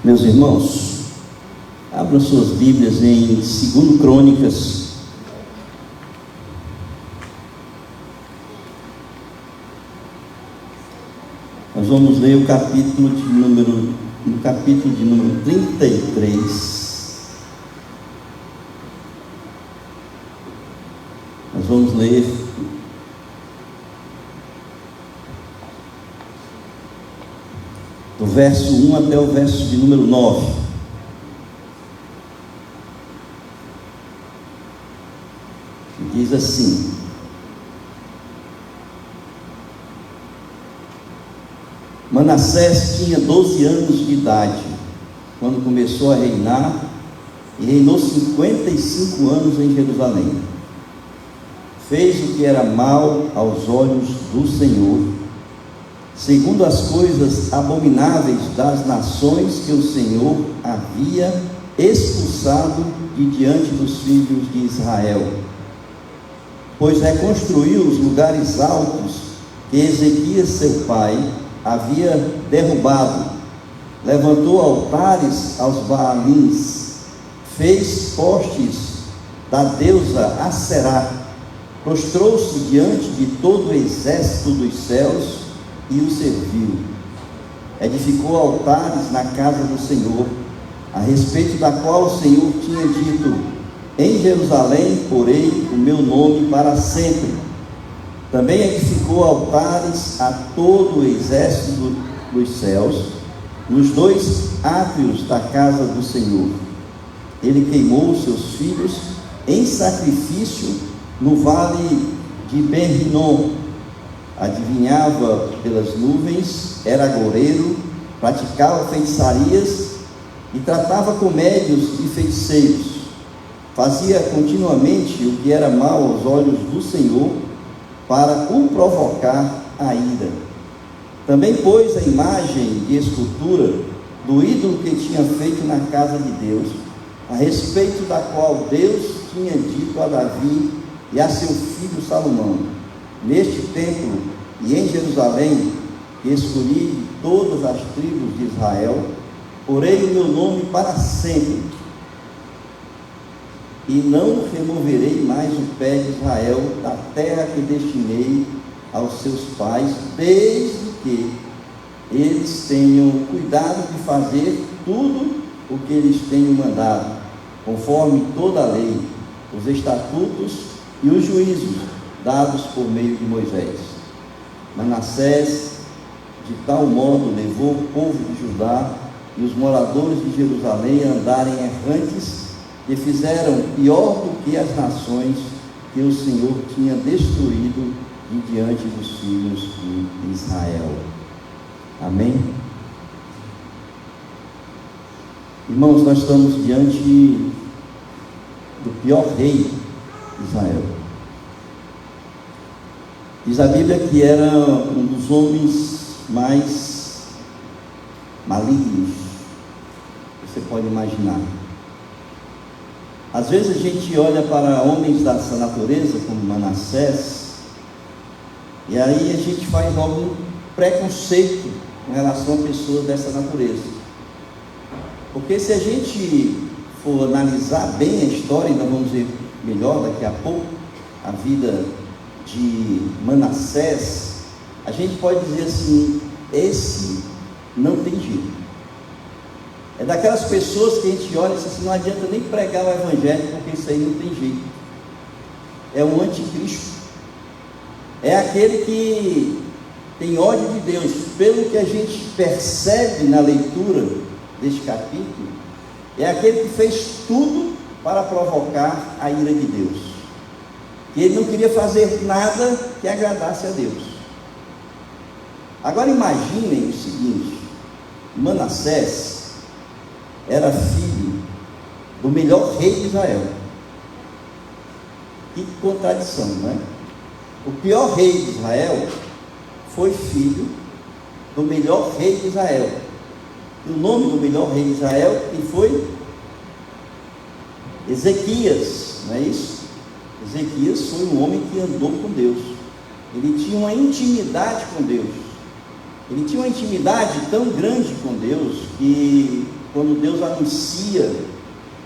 Meus irmãos, abram suas Bíblias em 2 Crônicas. Nós vamos ler o capítulo de número 33. Nós vamos ler do verso 1 até o verso de número 9. Diz assim: Manassés tinha 12 anos de idade quando começou a reinar, e reinou 55 anos em Jerusalém. Fez o que era mal aos olhos do Senhor, segundo as coisas abomináveis das nações que o Senhor havia expulsado de diante dos filhos de Israel. Pois reconstruiu os lugares altos que Ezequias seu pai havia derrubado, levantou altares aos Baalins, fez postes da deusa Aserá, prostrou-se diante de todo o exército dos céus e o serviu. Edificou altares na casa do Senhor, a respeito da qual o Senhor tinha dito: em Jerusalém porei o meu nome para sempre. Também edificou altares a todo o exército dos céus, nos 2 átrios da casa do Senhor. Ele queimou seus filhos em sacrifício no vale de Ben-Rinom. Adivinhava pelas nuvens, era agoureiro, praticava feitiçarias e tratava com médios e feiticeiros. Fazia continuamente o que era mal aos olhos do Senhor, para o provocar a ira. Também pôs a imagem de escultura do ídolo que tinha feito na casa de Deus, a respeito da qual Deus tinha dito a Davi e a seu filho Salomão: neste templo e em Jerusalém, que escolhi de todas as tribos de Israel, porei o meu nome para sempre, e não removerei mais o pé de Israel da terra que destinei aos seus pais, desde que eles tenham cuidado de fazer tudo o que eles tenho mandado, conforme toda a lei, os estatutos e os juízos dados por meio de Moisés. Manassés, de tal modo, levou o povo de Judá e os moradores de Jerusalém a andarem errantes, e fizeram pior do que as nações que o Senhor tinha destruído de diante dos filhos de Israel. Amém? Irmãos, nós estamos diante do pior rei de Israel. Diz a Bíblia que era um dos homens mais malignos que você pode imaginar. Às vezes a gente olha para homens dessa natureza, como Manassés, e aí a gente faz logo um preconceito com relação a pessoas dessa natureza. Porque se a gente for analisar bem a história, ainda vamos ver melhor daqui a pouco, a vida de Manassés, a gente pode dizer assim: esse não tem jeito. É daquelas pessoas que a gente olha e diz assim: não adianta nem pregar o evangelho, porque isso aí não tem jeito. É um anticristo. É aquele que tem ódio de Deus. Pelo que a gente percebe na leitura deste capítulo, é aquele que fez tudo para provocar a ira de Deus. Que ele não queria fazer nada que agradasse a Deus. Agora imaginem o seguinte: Manassés era filho do melhor rei de Israel. Que contradição, não é? O pior rei de Israel foi filho do melhor rei de Israel. E o nome do melhor rei de Israel, quem foi? Ezequias, não é isso? Ezequias foi um homem que andou com Deus. Ele tinha uma intimidade com Deus. Ele tinha uma intimidade tão grande com Deus que quando Deus anuncia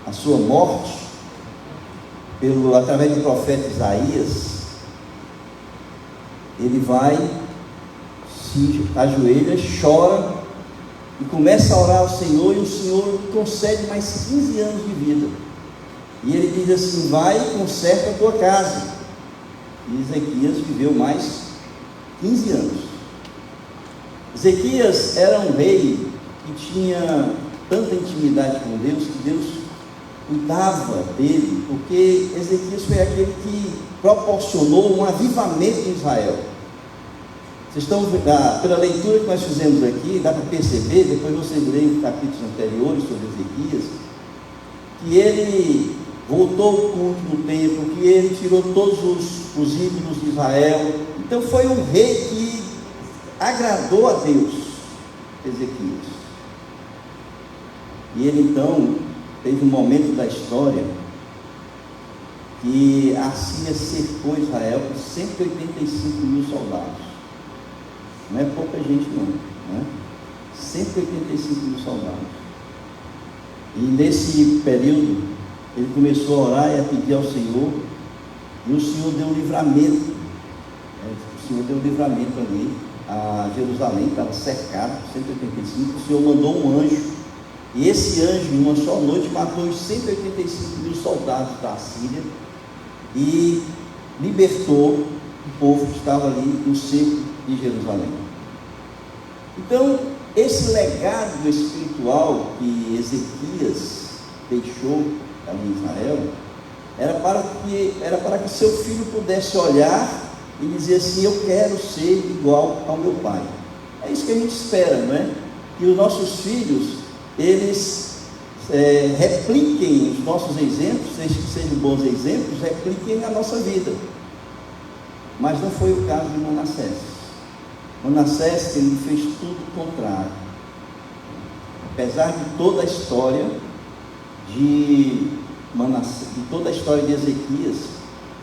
a sua morte, através do profeta Isaías, ele vai, se ajoelha, chora e começa a orar ao Senhor, e o Senhor concede mais 15 anos de vida. E ele diz assim: vai e conserta a tua casa. E Ezequias viveu mais 15 anos. Ezequias era um rei que tinha tanta intimidade com Deus, que Deus cuidava dele, porque Ezequias foi aquele que proporcionou um avivamento em Israel. Vocês estão, pela leitura que nós fizemos aqui, dá para perceber, depois vocês leem os capítulos anteriores sobre Ezequias, que ele voltou ao culto no templo, que ele tirou todos os ídolos de Israel. Então foi um rei que agradou a Deus, Ezequias. E ele então teve um momento da história que a Síria cercou Israel com 185 mil soldados. Não é pouca gente não, né? 185 mil soldados. E nesse período ele começou a orar e a pedir ao Senhor, e o Senhor deu um livramento. O Senhor deu um livramento ali a Jerusalém, estava cercado por 185. O Senhor mandou um anjo, e esse anjo, em uma só noite, matou os 185 mil soldados da Síria e libertou o povo que estava ali no cerco de Jerusalém. Então, esse legado espiritual que Ezequias deixou ali em Israel, era para que seu filho pudesse olhar e dizer assim: eu quero ser igual ao meu pai. É isso que a gente espera, não é? Que os nossos filhos, eles repliquem os nossos exemplos, sejam bons exemplos, repliquem na nossa vida. Mas não foi o caso de Manassés. Manassés, ele fez tudo o contrário. Apesar de toda a história de Manassés, de toda a história de Ezequias,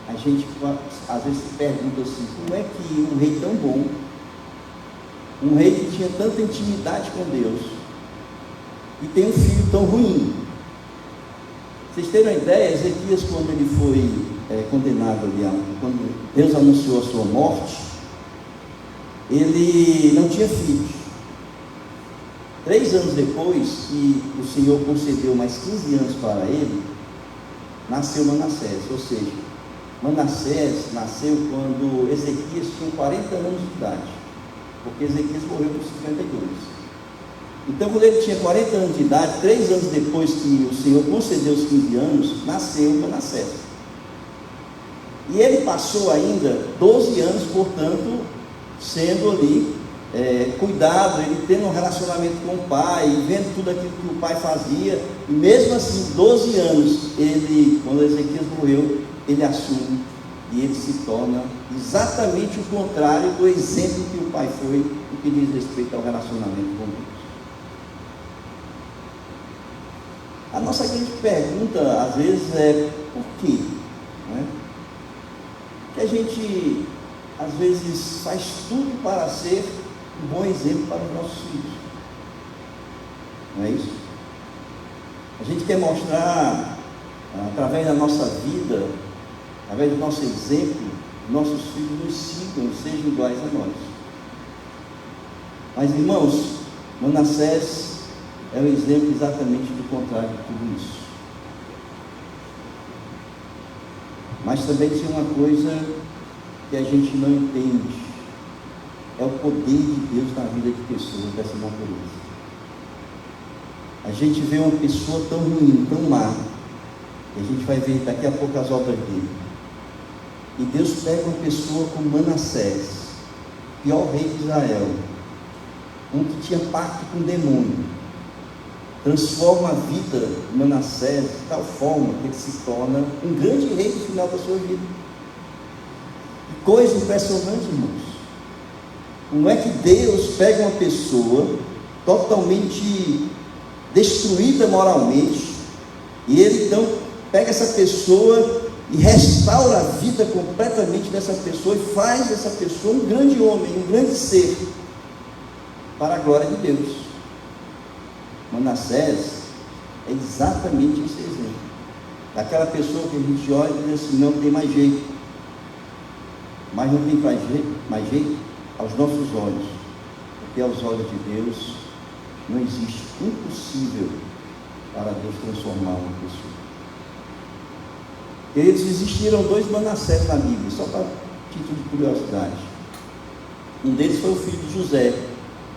a gente às vezes se pergunta assim: como é que um rei tão bom, um rei que tinha tanta intimidade com Deus, e tem um filho tão ruim? Vocês terem uma ideia, Ezequias, quando ele foi condenado ali, quando Deus anunciou a sua morte, ele não tinha filhos. 3 anos depois que o Senhor concedeu mais 15 anos para ele, nasceu Manassés. Ou seja, Manassés nasceu quando Ezequias tinha 40 anos de idade, porque Ezequias morreu com 52. Então, quando ele tinha 40 anos de idade, 3 anos depois que o Senhor concedeu os 15 anos, nasceu Manassés. E ele passou ainda 12 anos, portanto, sendo ali cuidado, ele tendo um relacionamento com o pai, vendo tudo aquilo que o pai fazia. E mesmo assim, 12 anos, quando Ezequias morreu, ele assume e ele se torna exatamente o contrário do exemplo que o pai foi, no que diz respeito ao relacionamento com Deus. A nossa grande pergunta, às vezes, é: por quê? Né? Que a gente, às vezes, faz tudo para ser um bom exemplo para os nossos filhos. Não é isso? A gente quer mostrar, através da nossa vida, através do nosso exemplo, nossos filhos nos sigam e sejam iguais a nós. Mas, irmãos, Manassés é um exemplo exatamente do contrário de tudo isso. Mas também tem uma coisa que a gente não entende: é o poder de Deus na vida de pessoas dessa natureza. A gente vê uma pessoa tão ruim, tão má, e a gente vai ver daqui a pouco as obras dele. E Deus pega uma pessoa como Manassés, pior rei de Israel, um que tinha pacto com o demônio, transforma a vida de Manassés de tal forma que ele se torna um grande rei no final da sua vida. Que coisa impressionante, irmãos. Como é que Deus pega uma pessoa totalmente destruída moralmente, e ele então pega essa pessoa e restaura a vida completamente dessa pessoa, e faz dessa pessoa um grande homem, um grande ser, para a glória de Deus. Manassés é exatamente esse exemplo, daquela pessoa que a gente olha e diz assim, não tem mais jeito, mas não tem mais jeito aos nossos olhos, porque aos olhos de Deus não existe impossível para Deus transformar uma pessoa. Eles existiram 2 Manassés na Bíblia, só para título de curiosidade. Um deles foi o filho de José.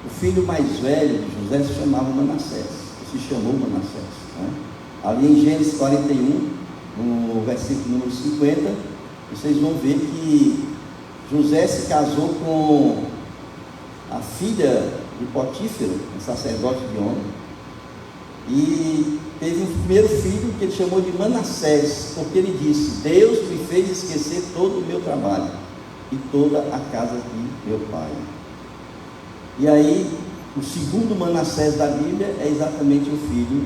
O filho mais velho de José se chamava Manassés, se chamou Manassés, né? Ali em Gênesis 41, no versículo número 50, vocês vão ver que José se casou com a filha de Potífera, um sacerdote de On, e teve um primeiro filho que ele chamou de Manassés, porque ele disse, Deus me fez esquecer todo o meu trabalho e toda a casa de meu pai. E aí, o segundo Manassés da Bíblia é exatamente o filho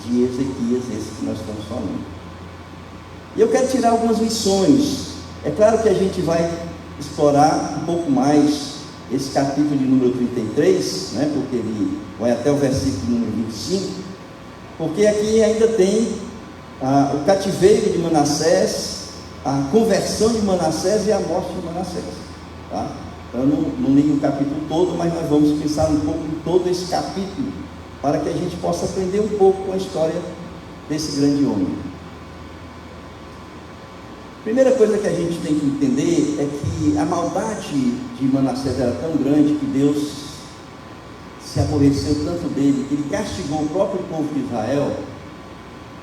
de Ezequias, esse que nós estamos falando. E eu quero tirar algumas lições. É claro que a gente vai explorar um pouco mais esse capítulo de número 33, né, porque ele vai até o versículo número 25, porque aqui ainda tem o cativeiro de Manassés, a conversão de Manassés e a morte de Manassés, tá? Eu não li o capítulo todo, mas nós vamos pensar um pouco em todo esse capítulo, para que a gente possa aprender um pouco com a história desse grande homem. A primeira coisa que a gente tem que entender é que a maldade de Manassés era tão grande que Deus se aborreceu tanto dele, que ele castigou o próprio povo de Israel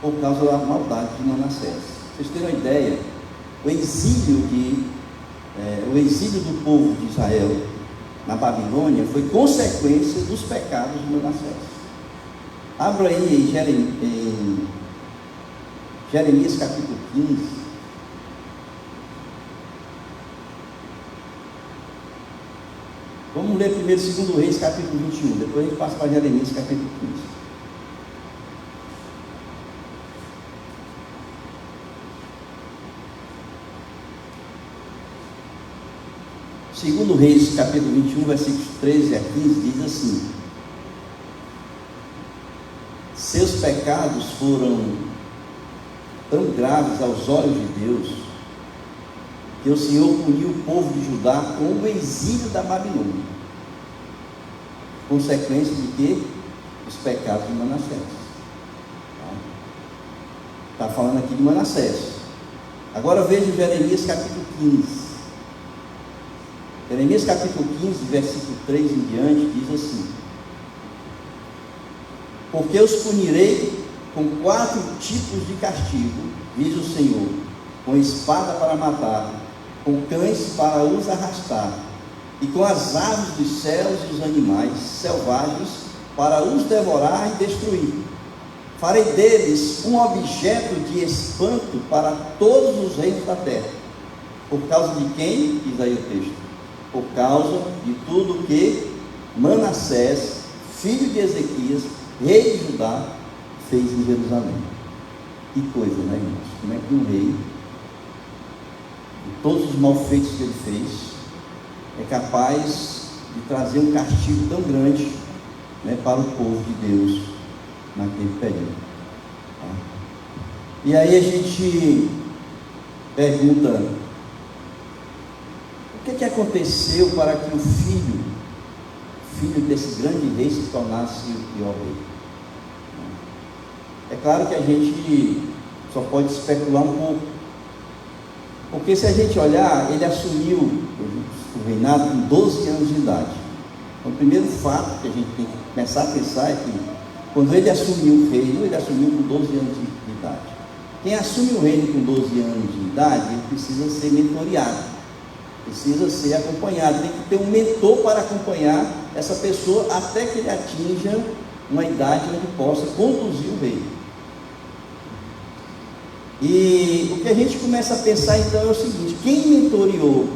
por causa da maldade de Manassés. Vocês terem uma ideia, o exílio do povo de Israel na Babilônia foi consequência dos pecados de Manassés. Abra aí em Jeremias capítulo 15. Vamos ler primeiro 2 Reis capítulo 21, depois a gente passa para Jeremias capítulo 15. 2 Reis capítulo 21, versículos 13 a 15, diz assim: seus pecados foram tão graves aos olhos de Deus, que o Senhor puniu o povo de Judá com o exílio da Babilônia, consequência de quê? Os pecados de Manassés. Está falando aqui de Manassés. Agora veja Jeremias capítulo 15. Jeremias capítulo 15, versículo 3 em diante, diz assim: porque os punirei com 4 tipos de castigo, diz o Senhor, com espada para matar, com cães para os arrastar, e com as aves dos céus e os animais selvagens para os devorar e destruir. Farei deles um objeto de espanto para todos os reinos da terra. Por causa de quem? Diz aí o texto. Por causa de tudo que Manassés, filho de Ezequias, rei de Judá, fez em Jerusalém. Que coisa, né, irmãos? Como é que um rei, de todos os malfeitos que ele fez, é capaz de trazer um castigo tão grande, né, para o povo de Deus naquele período, tá? E aí a gente pergunta: o que aconteceu para que o filho desse grande rei se tornasse o pior rei? É claro que a gente só pode especular um pouco, porque se a gente olhar, ele assumiu o reinado com 12 anos de idade. Então, o primeiro fato que a gente tem que começar a pensar é que, quando ele assumiu o reino, ele assumiu com 12 anos de idade. Quem assume o reino com 12 anos de idade, ele precisa ser mentoreado, precisa ser acompanhado, tem que ter um mentor para acompanhar essa pessoa até que ele atinja uma idade onde possa conduzir o reino. E o que a gente começa a pensar então é o seguinte: quem mentoreou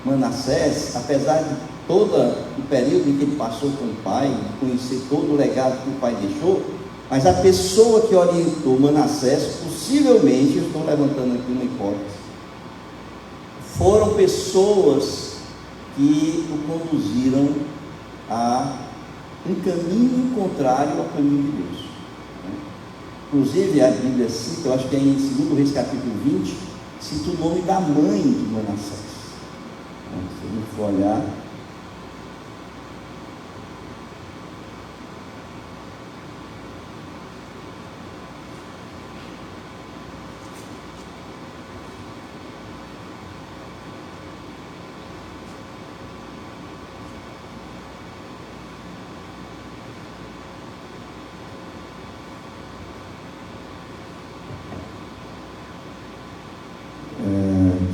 Manassés, apesar de todo o período em que ele passou com o pai, de conhecer todo o legado que o pai deixou, mas a pessoa que orientou Manassés, possivelmente, eu estou levantando aqui uma hipótese, foram pessoas que o conduziram a um caminho contrário ao caminho de Deus. Inclusive, a Bíblia cita, eu acho que é em 2 Reis capítulo 20, cita o nome da mãe de Manassés. Se a gente for olhar,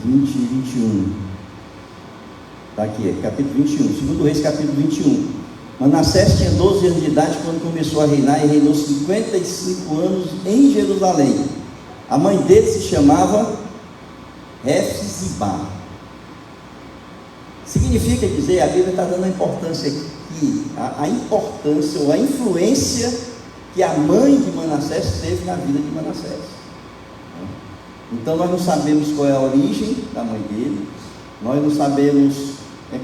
e 21, está aqui, capítulo 21, 2 Reis capítulo 21. Manassés tinha 12 anos de idade quando começou a reinar, e reinou 55 anos em Jerusalém. A mãe dele se chamava Hefzibá. Significa dizer, a Bíblia está dando a importância aqui, a importância ou a influência que a mãe de Manassés teve na vida de Manassés. Então nós não sabemos qual é a origem da mãe dele, nós não sabemos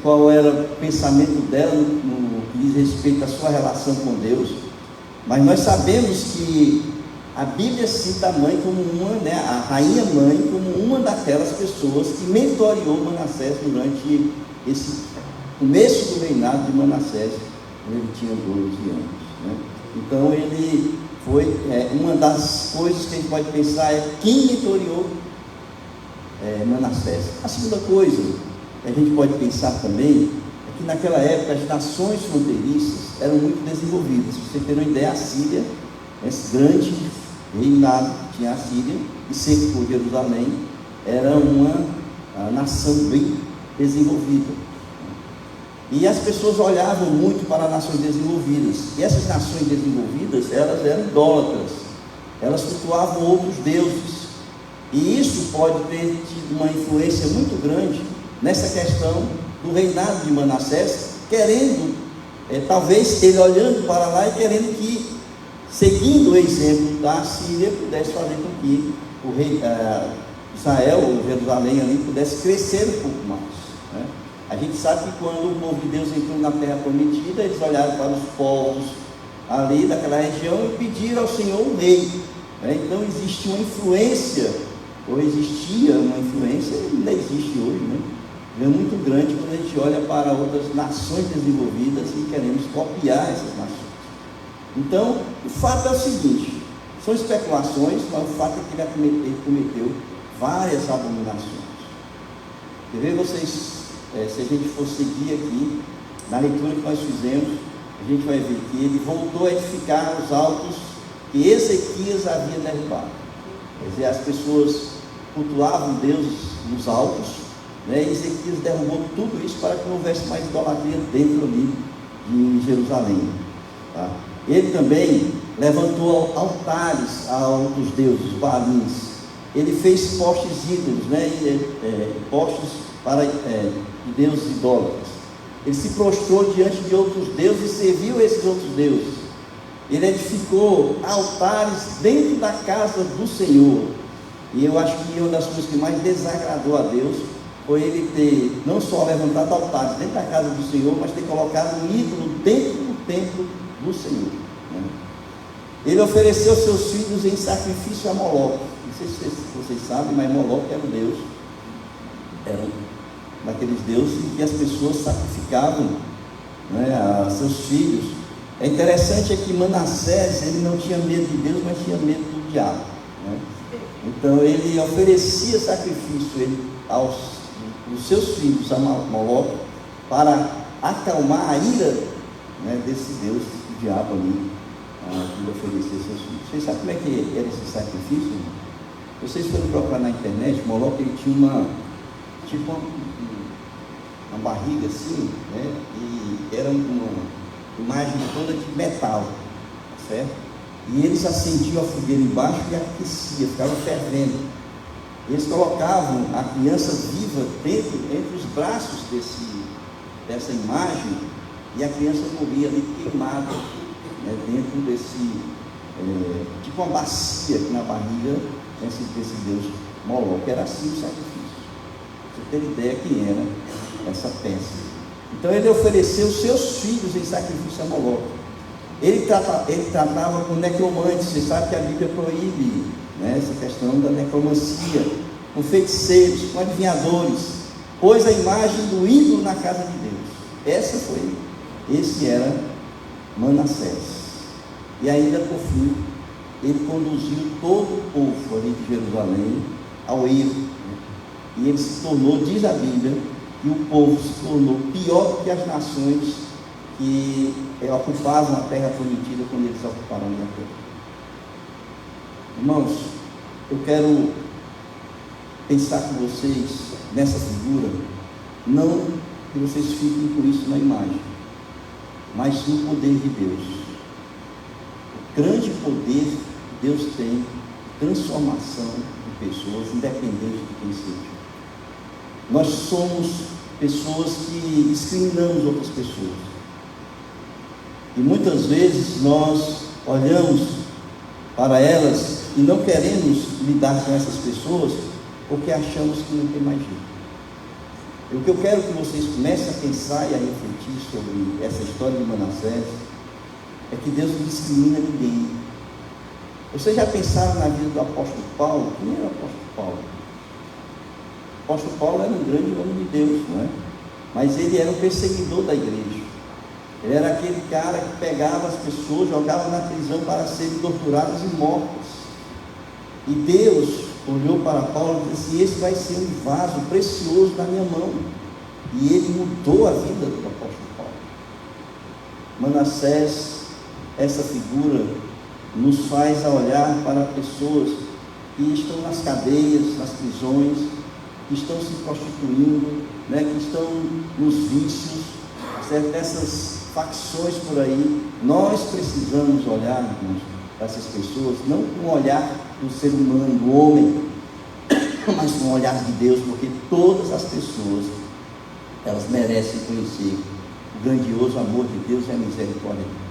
qual era o pensamento dela no que diz respeito à sua relação com Deus, mas nós sabemos que a Bíblia cita a mãe como uma, a rainha mãe, como uma daquelas pessoas que mentoreou Manassés durante esse começo do reinado de Manassés, quando ele tinha 12 anos. Então ele foi uma das coisas que a gente pode pensar é quem mentoreou Manassés. A segunda coisa que a gente pode pensar também é que naquela época as nações fronteiriças eram muito desenvolvidas. Se você ter uma ideia, a Síria, esse grande reinado que tinha a Síria, e sempre por Jerusalém, era uma nação bem desenvolvida. E as pessoas olhavam muito para nações desenvolvidas, e essas nações desenvolvidas, elas eram idólatras, elas cultuavam outros deuses, e isso pode ter tido uma influência muito grande nessa questão do reinado de Manassés, querendo, talvez ele olhando para lá e querendo que, seguindo o exemplo da Síria, pudesse fazer com que o rei Israel, ou Jerusalém ali, pudesse crescer um pouco mais. A gente sabe que quando o povo de Deus entrou na terra prometida, eles olharam para os povos ali daquela região e pediram ao Senhor um rei. Então existe uma influência, ou existia uma influência, e ainda existe hoje, é muito grande quando a gente olha para outras nações desenvolvidas e queremos copiar essas nações. Então, o fato é o seguinte, são especulações, mas o fato é que ele cometeu várias abominações. Quer ver vocês? Se a gente for seguir aqui, na leitura que nós fizemos, a gente vai ver que ele voltou a edificar os altos que Ezequias havia derrubado. Quer dizer, as pessoas cultuavam Deus nos altos, e Ezequias derrubou tudo isso para que não houvesse mais idolatria dentro ali de Jerusalém. Tá? Ele também levantou altares a outros deuses, Baalins. Ele fez postes ídolos, postes para deuses idólatras. Ele se prostrou diante de outros deuses e serviu esses outros deuses. Ele edificou altares dentro da casa do Senhor. E eu acho que uma das coisas que mais desagradou a Deus foi ele ter não só levantado altares dentro da casa do Senhor, mas ter colocado um ídolo dentro do templo do Senhor. Ele ofereceu seus filhos em sacrifício a Moloque. Não sei se vocês sabem, mas Moloque era um deus. Era daqueles deuses que as pessoas sacrificavam a seus filhos. É interessante que Manassés, ele não tinha medo de Deus, mas tinha medo do diabo. Então ele oferecia sacrifício aos seus filhos a Moloque para acalmar a ira desse Deus, o diabo ali, que oferecia seus filhos. Vocês sabem como é que era esse sacrifício? Vocês foram procurar na internet, Moloque ele tinha uma barriga assim, e era uma imagem toda de metal, certo? E eles acendiam a fogueira embaixo e aquecia, ficava fervendo. Eles colocavam a criança viva entre os braços dessa imagem, e a criança morria ali queimada, dentro desse, tipo uma bacia aqui na barriga desse Deus Moloque. Era assim o sacrifício. Você ter ideia quem era essa peça. Então ele ofereceu seus filhos em sacrifício a Moloque. Ele tratava com necromantes. Você sabe que a Bíblia proíbe, né, essa questão da necromancia, com feiticeiros, com adivinhadores, pôs a imagem do ídolo na casa de Deus. Esse era Manassés. E ainda por fim, ele conduziu todo o povo ali de Jerusalém ao erro, né? E ele se tornou, diz a Bíblia, que o povo se tornou pior do que as nações que ocupavam a terra prometida quando eles ocuparam a terra. Irmãos, eu quero pensar com vocês nessa figura, não que vocês fiquem com isso na imagem, mas no poder de Deus. O grande poder que Deus tem de transformação de pessoas, independente de quem seja. Nós somos pessoas que discriminamos outras pessoas, e muitas vezes nós olhamos para elas e não queremos lidar com essas pessoas porque achamos que não tem mais jeito. E o que eu quero que vocês comecem a pensar e a refletir sobre essa história de Manassés é que Deus não discrimina ninguém. Vocês já pensaram na vida do apóstolo Paulo? Quem era o apóstolo Paulo? O apóstolo Paulo era um grande homem de Deus, não é? Mas ele era um perseguidor da igreja. Ele era aquele cara que pegava as pessoas, jogava na prisão para serem torturadas e mortas. E Deus olhou para Paulo e disse assim: esse vai ser um vaso precioso na minha mão. E ele mudou a vida do apóstolo Paulo. Manassés, essa figura, nos faz a olhar para pessoas que estão nas cadeias, nas prisões, que estão se prostituindo, né, que estão nos vícios, certo? Essas facções por aí. Nós precisamos olhar, irmãos, para essas pessoas, não com o olhar do ser humano, do homem, mas com o olhar de Deus, porque todas as pessoas, elas merecem conhecer o grandioso amor de Deus e a misericórdia de Deus.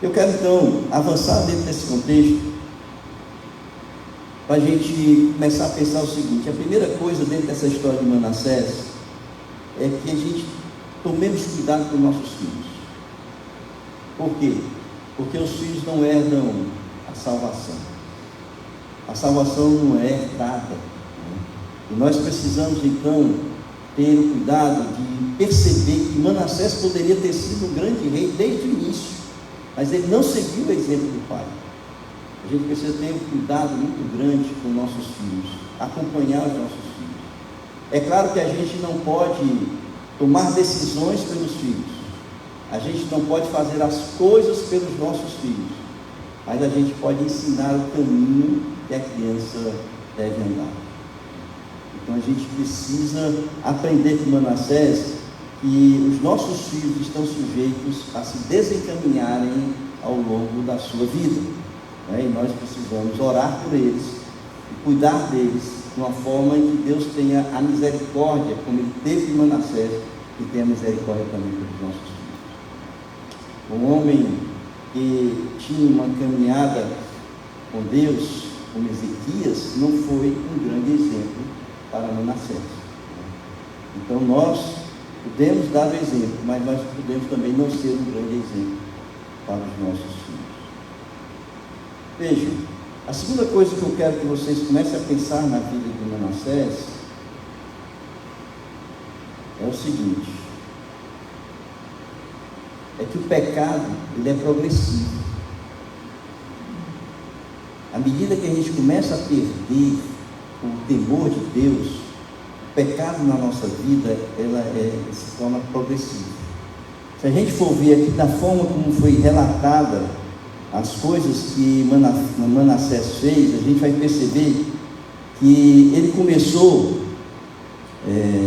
Eu quero então avançar dentro desse contexto, para a gente começar a pensar o seguinte: a primeira coisa dentro dessa história de Manassés é que a gente tomemos cuidado com nossos filhos. Por quê? Porque os filhos não herdam a salvação. A salvação não é herdada, né? E nós precisamos então ter o cuidado de perceber que Manassés poderia ter sido um grande rei desde o início, mas ele não seguiu o exemplo do pai. A gente precisa ter um cuidado muito grande com nossos filhos, acompanhar os nossos filhos. É claro que a gente não pode tomar decisões pelos filhos, a gente não pode fazer as coisas pelos nossos filhos, mas a gente pode ensinar o caminho que a criança deve andar. Então a gente precisa aprender com Manassés que os nossos filhos estão sujeitos a se desencaminharem ao longo da sua vida, né? E nós precisamos orar por eles e cuidar deles de uma forma em que Deus tenha a misericórdia, como ele teve de Manassés, e tenha misericórdia também pelos nossos filhos. Um homem que tinha uma caminhada com Deus, como Ezequias, não foi um grande exemplo para Manassés. Então nós podemos dar o exemplo, mas nós podemos também não ser um grande exemplo para os nossos filhos. Vejam, a segunda coisa que eu quero que vocês comecem a pensar na vida de Manassés é o seguinte: é que o pecado, ele é progressivo. À medida que a gente começa a perder o temor de Deus, o pecado na nossa vida, se torna progressivo. Se a gente for ver aqui da forma como foi relatada as coisas que Manassés fez, a gente vai perceber que ele começou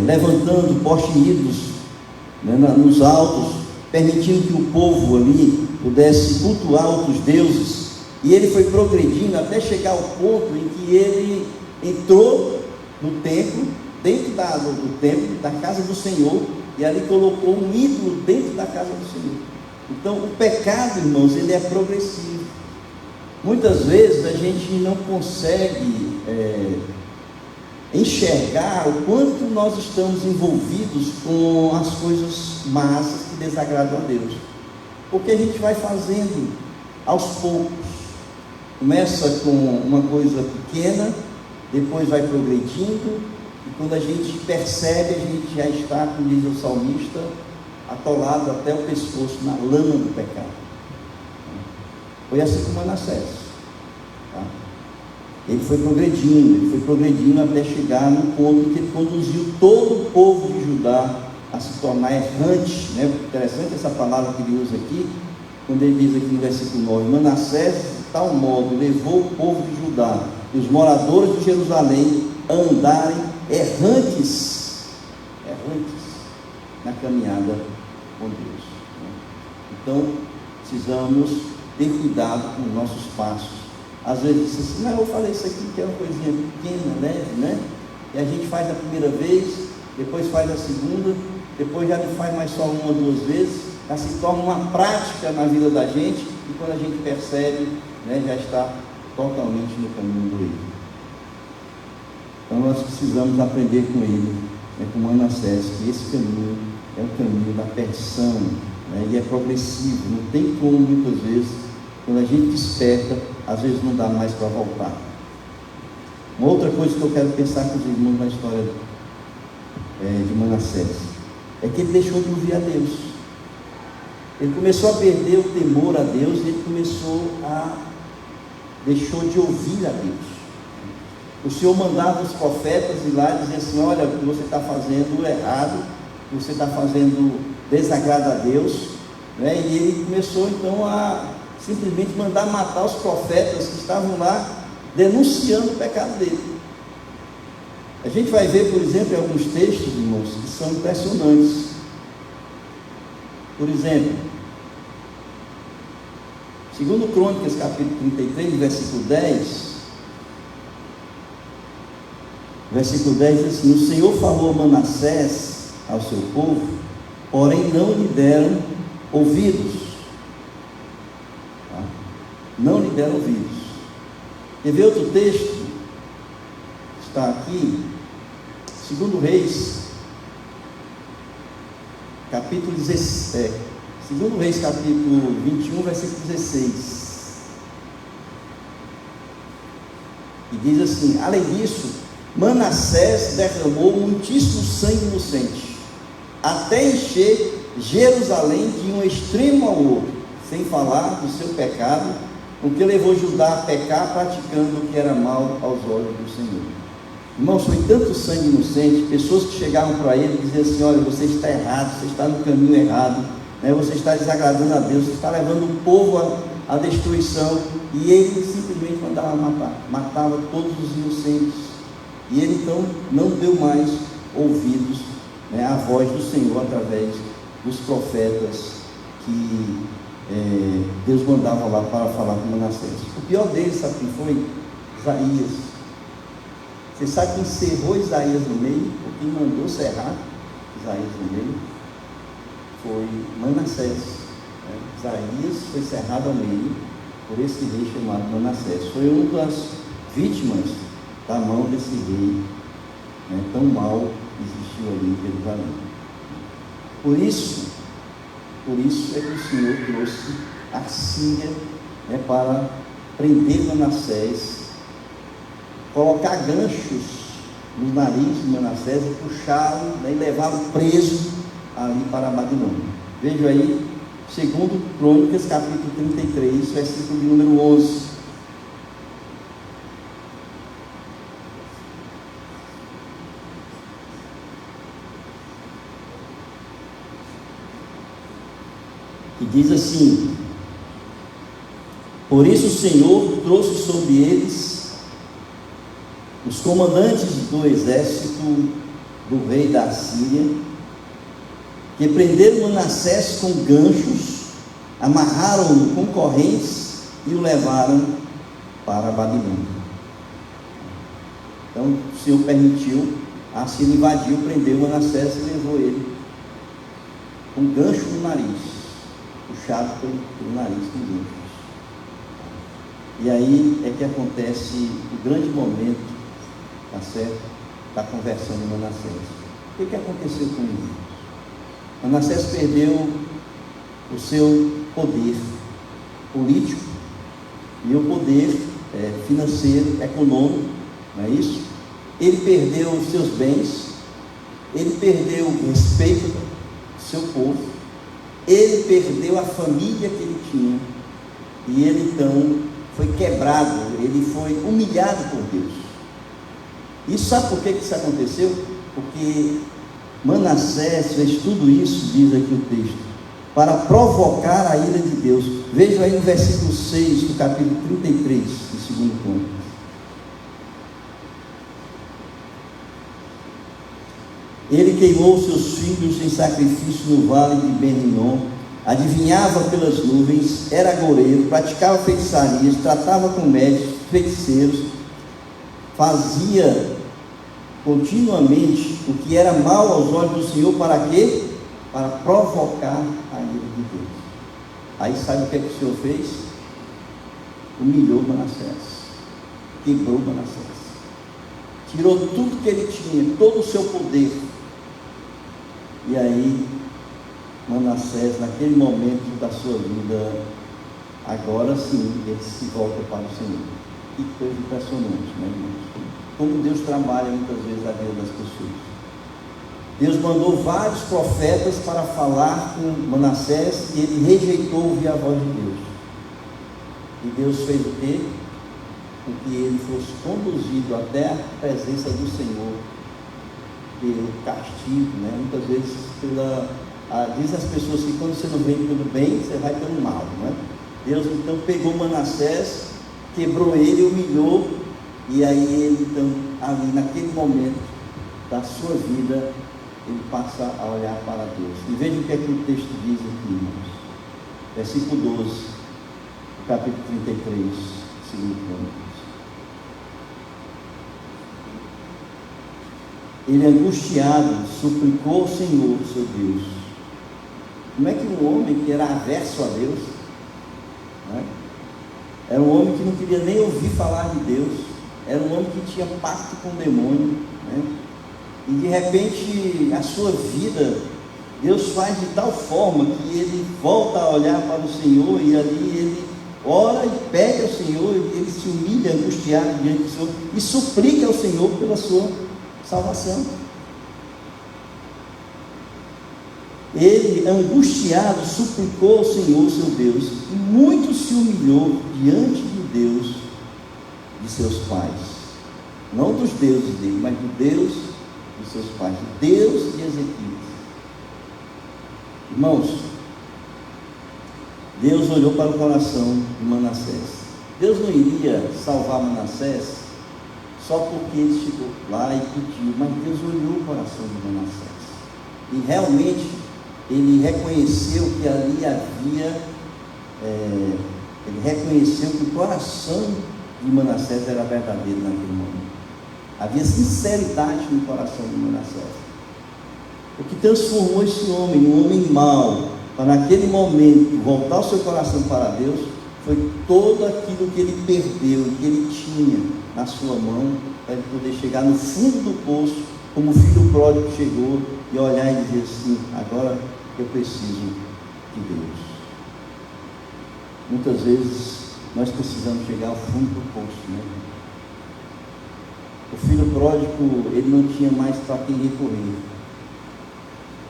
levantando postes ídolos, né, nos altos, permitindo que o povo ali pudesse cultuar outros deuses, e ele foi progredindo até chegar ao ponto em que ele entrou no templo, dentro do templo, da casa do Senhor, e ali colocou um ídolo dentro da casa do Senhor. Então o pecado, irmãos, ele é progressivo. Muitas vezes a gente não consegue enxergar o quanto nós estamos envolvidos com as coisas más que desagradam a Deus. porque a gente vai fazendo aos poucos. Começa com uma coisa pequena, depois vai progredindo, e quando a gente percebe, a gente já está, como diz o salmista, atolado até o pescoço na lama do pecado. Foi assim com Manassés, tá? Ele foi progredindo até chegar no ponto em que ele conduziu todo o povo de Judá a se tornar errante, né? Interessante essa palavra que ele usa aqui, quando ele diz aqui no versículo 9: Manassés de tal modo levou o povo de Judá e os moradores de Jerusalém a andarem errantes na caminhada com Deus, né? Então precisamos ter cuidado com os nossos passos. Às vezes diz assim: não, eu falei isso aqui que é uma coisinha pequena, leve, né? E a gente faz a primeira vez, depois faz a segunda, depois já não faz mais só uma ou duas vezes, já se torna uma prática na vida da gente, e quando a gente percebe, né, já está totalmente no caminho do erro. Então nós precisamos aprender com ele, né, com Manassés, que esse caminho é o caminho da perdição, né, e é progressivo, não tem como muitas vezes, quando a gente desperta, às vezes não dá mais para voltar. Uma outra coisa que eu quero pensar com os irmãos na história de Manassés, é que ele deixou de ouvir a Deus. Ele começou a perder o temor a Deus, e ele deixou de ouvir a Deus. O Senhor mandava os profetas ir lá e dizer assim: olha, o que você está fazendo errado, o que você está fazendo desagrada a Deus, né? E ele começou então a simplesmente mandar matar os profetas que estavam lá denunciando o pecado dele. A gente vai ver, por exemplo, em alguns textos, irmãos, que são impressionantes. Por exemplo, 2 Crônicas, capítulo 33, versículo 10. Versículo 10 diz assim: o Senhor falou a Manassés, ao seu povo, porém não lhe deram ouvidos. Tá? Não lhe deram ouvidos. Quer ver outro texto? Está aqui, 2 Reis, capítulo 16, 2 Reis, capítulo 21, versículo 16. E diz assim: além disso, Manassés derramou muitíssimo sangue inocente, até encher Jerusalém de um extremo ao outro, sem falar do seu pecado, o que levou Judá a pecar, praticando o que era mal aos olhos do Senhor. Irmãos, foi tanto sangue inocente, pessoas que chegavam para ele e diziam assim: olha, você está errado, você está no caminho errado, né? Você está desagradando a Deus, você está levando o povo à destruição. E ele simplesmente mandava matar, matava todos os inocentes. E ele então não deu mais ouvidos, né, à voz do Senhor através dos profetas que Deus mandava lá para falar com Manassés. O pior deles, sabe quem foi? Isaías. Você sabe quem cerrou Isaías no meio, ou quem mandou cerrar Isaías no meio? Foi Manassés, né? Isaías foi cerrado ao meio por esse rei chamado Manassés. Foi uma das vítimas da mão desse rei, né, tão mal existiu ali em Jerusalém. Por isso é que o Senhor trouxe a Síria, né, para prender Manassés, colocar ganchos no nariz de Manassés e puxá-lo, né, e levá-lo preso ali para a Babilônia. Veja aí, 2 Crônicas, capítulo 33, versículo de número 11. E diz assim: por isso o Senhor trouxe sobre eles os comandantes do exército do rei da Síria, que prenderam Manassés com ganchos, amarraram-no com correntes e o levaram para a Babilônia. Então o Senhor permitiu, a Síria invadiu, prendeu Manassés e levou ele com gancho no nariz, puxado pelo nariz com ganchos. E aí é que acontece o grande momento, tá certo, da conversão de Manassés. O que aconteceu com ele? Manassés perdeu o seu poder político e o poder financeiro, econômico, não é isso? Ele perdeu os seus bens, ele perdeu o respeito do seu povo, ele perdeu a família que ele tinha, e ele então foi quebrado, ele foi humilhado por Deus. E sabe por que isso aconteceu? Porque Manassés fez tudo isso, diz aqui o texto, para provocar a ira de Deus. Veja aí no versículo 6 do capítulo 33, do segundo ponto. Ele queimou seus filhos em sacrifício no vale de Ben-Hinnom, adivinhava pelas nuvens, era agoureiro, praticava feitiçarias, tratava com médicos, feiticeiros, fazia continuamente o que era mal aos olhos do Senhor. Para quê? Para provocar a ira de Deus. Aí sabe o que o Senhor fez? Humilhou Manassés, quebrou Manassés, tirou tudo que ele tinha, todo o seu poder. E aí Manassés, naquele momento da sua vida, agora sim, ele se volta para o Senhor. Que coisa impressionante, né, irmãos? Como Deus trabalha muitas vezes a vida das pessoas. Deus mandou vários profetas para falar com Manassés, e ele rejeitou ouvir a voz de Deus. E Deus fez o quê? Com que ele fosse conduzido até a presença do Senhor pelo castigo, né? Muitas vezes diz as pessoas que quando você não vem pelo bem, você vai pelo mal, né? Deus então pegou Manassés, quebrou ele, humilhou, e aí ele então, ali naquele momento da sua vida, ele passa a olhar para Deus. E veja o que é que o texto diz aqui, irmãos. Versículo 12, do capítulo 33, segundo Crônicas. Ele, angustiado, suplicou ao Senhor, seu Deus. Como é que um homem que era averso a Deus, né? Era um homem que não queria nem ouvir falar de Deus, era um homem que tinha pacto com o demônio, né? E de repente a sua vida, Deus faz de tal forma que ele volta a olhar para o Senhor, e ali ele ora e pede ao Senhor, e ele se humilha, angustiado diante do Senhor, e suplica ao Senhor pela sua salvação. Ele, angustiado, suplicou ao Senhor, seu Deus, e muito se humilhou diante do Deus de seus pais, não dos deuses dele, mas do Deus de seus pais, o Deus de Ezequias. Irmãos, Deus olhou para o coração de Manassés. Deus não iria salvar Manassés só porque ele chegou lá e pediu, mas Deus olhou o coração de Manassés, e realmente ele reconheceu que ali havia, ele reconheceu que o coração de Manassés era verdadeiro naquele momento. Havia sinceridade no coração de Manassés. O que transformou esse homem, um homem mau, para naquele momento voltar o seu coração para Deus, foi todo aquilo que ele perdeu, que ele tinha na sua mão, para ele poder chegar no fundo do poço, como o filho pródigo chegou, e olhar e dizer assim: agora eu preciso de Deus. Muitas vezes nós precisamos chegar ao fundo do poço, né? O filho pródigo, ele não tinha mais para quem recorrer,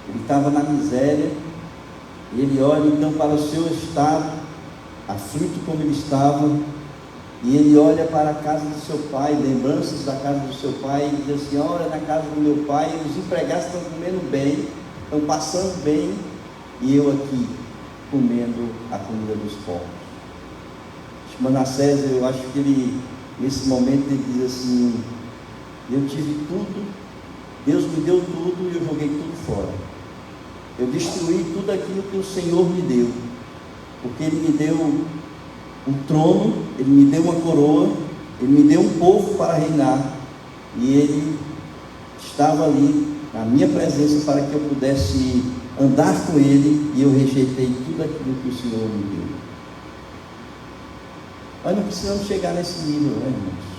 ele estava na miséria, e ele olha então para o seu estado, aflito como ele estava, e ele olha para a casa do seu pai, lembranças da casa do seu pai, e diz assim: olha, na casa do meu pai, os empregados estão comendo bem, estão passando bem, e eu aqui comendo a comida dos porcos. Manassés, eu acho que ele, nesse momento, ele diz assim: eu tive tudo, Deus me deu tudo, e eu joguei tudo fora. Eu destruí tudo aquilo que o Senhor me deu, porque Ele me deu um trono, Ele me deu uma coroa, Ele me deu um povo para reinar, e Ele estava ali na minha presença para que eu pudesse andar com Ele, e eu rejeitei tudo aquilo que o Senhor me deu. Nós não precisamos chegar nesse nível, né, irmãos?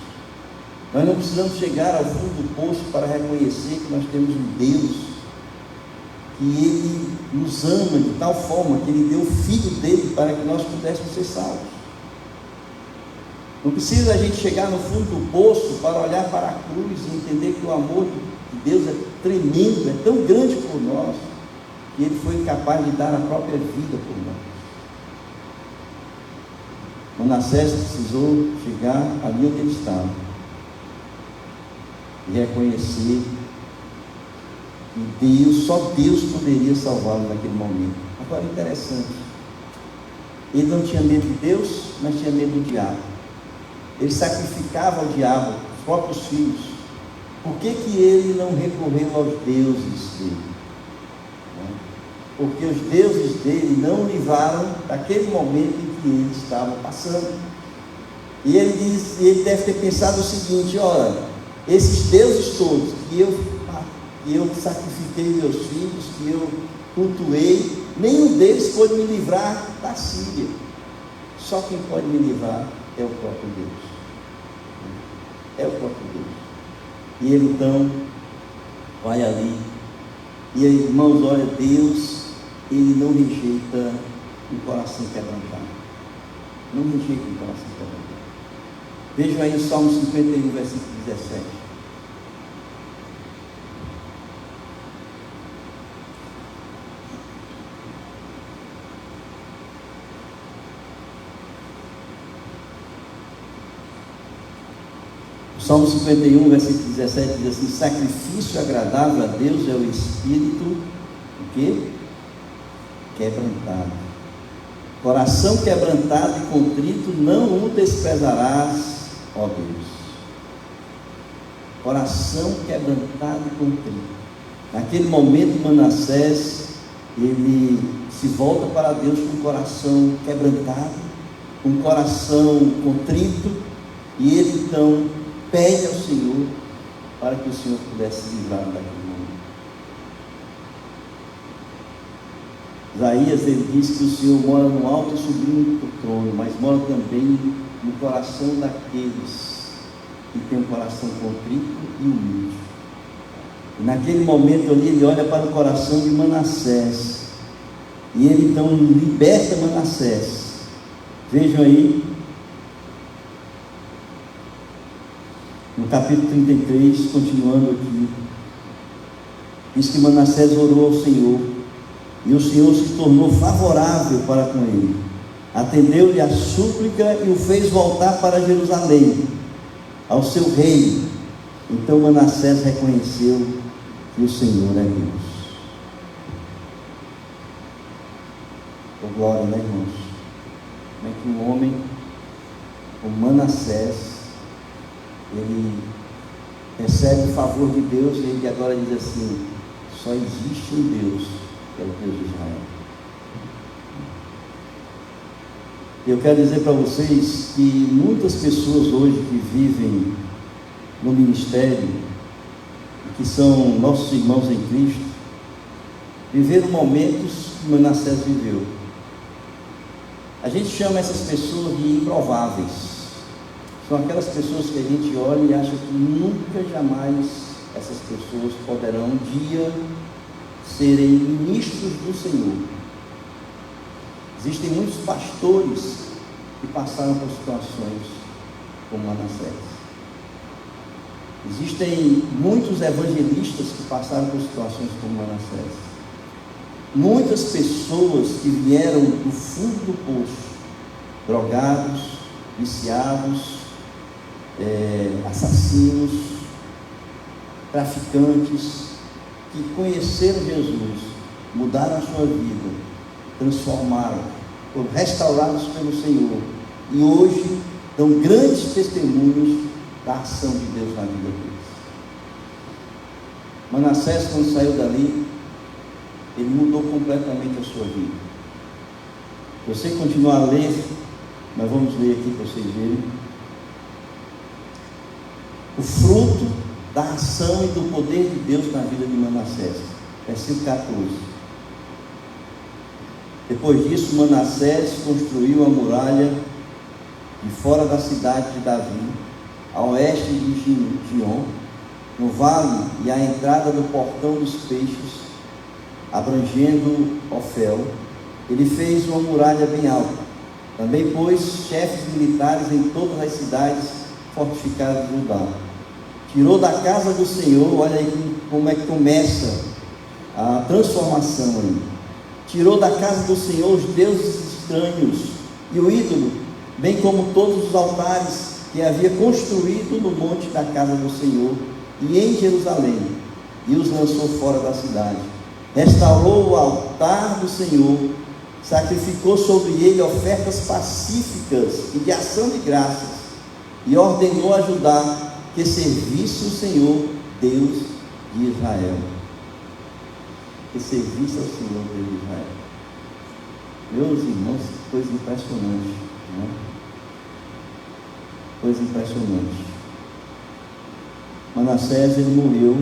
Nós não precisamos chegar ao fundo do poço para reconhecer que nós temos um Deus E Ele nos ama de tal forma que Ele deu o Filho dele para que nós pudéssemos ser salvos. Não precisa a gente chegar no fundo do poço para olhar para a cruz e entender que o amor de Deus é tremendo, é tão grande por nós, que Ele foi capaz de dar a própria vida por nós. Manassés precisou chegar ali onde ele estava e reconhecer que só Deus poderia salvá-lo naquele momento. Agora, interessante, ele não tinha medo de Deus, mas tinha medo do diabo. Ele sacrificava ao diabo os próprios filhos. Por que ele não recorreu aos deuses dele? Porque os deuses dele não o livraram daquele momento em que ele estava passando. E ele deve ter pensado o seguinte: olha, esses deuses todos que eu sacrifiquei meus filhos, que eu cultuei, nenhum deles pode me livrar da Síria. Só quem pode me livrar é o próprio Deus. É o próprio Deus. E ele então vai ali. E aí, irmãos, olha, Deus, Ele não rejeita um coração quebrantado. Não rejeita um coração quebrantado. Vejam aí o Salmo 51, versículo 17. Salmo 51, versículo 17 diz assim: sacrifício agradável a Deus é o espírito, o quê? Quebrantado. Coração quebrantado e contrito não o desprezarás, ó Deus. Coração quebrantado e contrito. Naquele momento, Manassés, ele se volta para Deus com o coração quebrantado, com o coração contrito, e ele então pede ao Senhor para que o Senhor pudesse livrar daquele momento. Isaías, ele diz que o Senhor mora no alto e sublime do trono, mas mora também no coração daqueles que têm um coração contrito e humilde. E naquele momento ali, ele olha para o coração de Manassés, e ele então liberta Manassés. Vejam aí, no capítulo 33, continuando aqui, diz que Manassés orou ao Senhor, e o Senhor se tornou favorável para com ele, atendeu-lhe a súplica e o fez voltar para Jerusalém, ao seu reino. Então Manassés reconheceu que o Senhor é Deus. Oh, glória, né, irmãos? Como é que um homem como Manassés, ele recebe o favor de Deus, e ele agora diz assim: só existe um Deus, que é o Deus de Israel. Eu quero dizer para vocês que muitas pessoas hoje que vivem no ministério, que são nossos irmãos em Cristo, viveram momentos que Manassés viveu. A gente chama essas pessoas de improváveis. São aquelas pessoas que a gente olha e acha que nunca, jamais essas pessoas poderão um dia serem ministros do Senhor. Existem muitos pastores que passaram por situações como Manassés. Existem muitos evangelistas que passaram por situações como Manassés. Muitas pessoas que vieram do fundo do poço, drogados, viciados, assassinos, traficantes, que conheceram Jesus, mudaram a sua vida, transformaram, foram restaurados pelo Senhor, e hoje dão grandes testemunhos da ação de Deus na vida deles. Manassés, quando saiu dali, ele mudou completamente a sua vida. Se você continuar a ler, nós vamos ler aqui para vocês verem o fruto da ação e do poder de Deus na vida de Manassés. Versículo 14. Depois disso, Manassés construiu a muralha de fora da cidade de Davi, a oeste de Gion, no vale e à entrada do portão dos peixes, abrangendo Ofel. Ele fez uma muralha bem alta. Também pôs chefes militares em todas as cidades fortificadas de Judá. Tirou da casa do Senhor, olha aí como é que começa a transformação aí. Tirou da casa do Senhor os deuses estranhos e o ídolo, bem como todos os altares que havia construído no monte da casa do Senhor e em Jerusalém, e os lançou fora da cidade. Restaurou o altar do Senhor, sacrificou sobre ele ofertas pacíficas e de ação de graças, e ordenou a Judá que servisse o Senhor, Deus de Israel. Que servisse ao Senhor, Deus de Israel. Meus irmãos, que coisa impressionante, né? Coisa impressionante. Manassés, ele morreu,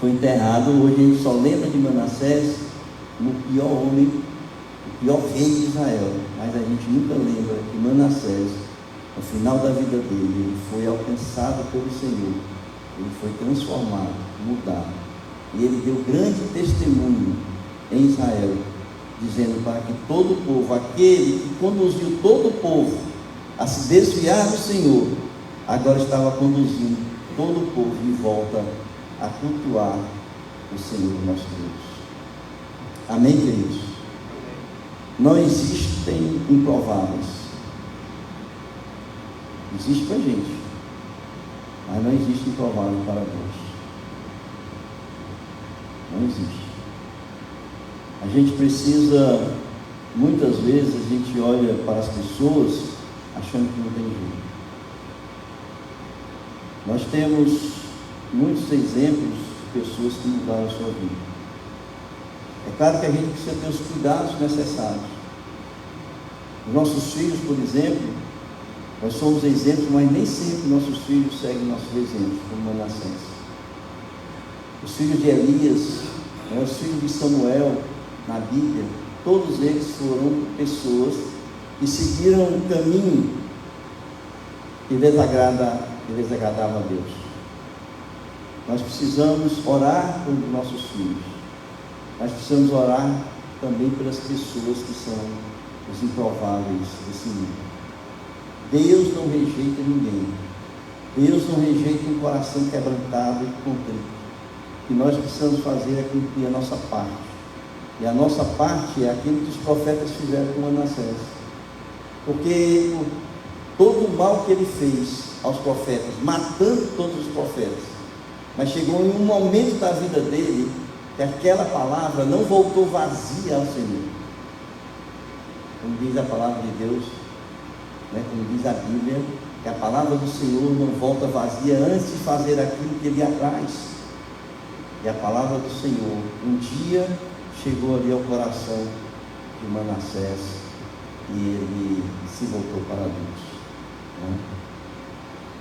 foi enterrado. Hoje a gente só lembra de Manassés no pior homem, o pior rei de Israel, mas a gente nunca lembra que Manassés, no final da vida dele, ele foi alcançado pelo Senhor, ele foi transformado, mudado, e ele deu grande testemunho em Israel, dizendo para que todo o povo, aquele que conduziu todo o povo a se desviar do Senhor, agora estava conduzindo todo o povo de volta a cultuar o Senhor nosso Deus. Amém, queridos? Não existem improváveis. Existe para a gente, mas não existe improvável para Deus. Não existe. A gente precisa, muitas vezes, a gente olha para as pessoas achando que não tem jeito. Nós temos muitos exemplos de pessoas que mudaram a sua vida. É claro que a gente precisa ter os cuidados necessários. Os nossos filhos, por exemplo, nós somos exemplos, mas nem sempre nossos filhos seguem nossos exemplos, como Manassés. Os filhos de Elias, os filhos de Samuel, na Bíblia, todos eles foram pessoas que seguiram um caminho que desagradava a Deus. Nós precisamos orar pelos nossos filhos. Nós precisamos orar também pelas pessoas que são os improváveis desse mundo. Deus não rejeita ninguém. Deus não rejeita um coração quebrantado e contrito. O que nós precisamos fazer é cumprir a nossa parte. E a nossa parte é aquilo que os profetas fizeram com Manassés. Porque todo o mal que ele fez aos profetas, matando todos os profetas, mas chegou em um momento da vida dele que aquela palavra não voltou vazia ao Senhor. Como diz a palavra de Deus, como diz a Bíblia, que a palavra do Senhor não volta vazia antes de fazer aquilo que ele atrás. E a palavra do Senhor, um dia, chegou ali ao coração de Manassés e ele se voltou para Deus.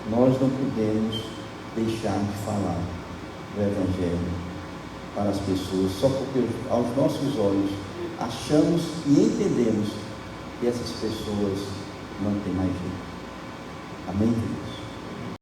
Nós não podemos deixar de falar do Evangelho para as pessoas, só porque aos nossos olhos achamos e entendemos que essas pessoas não têm mais jeito. Amém?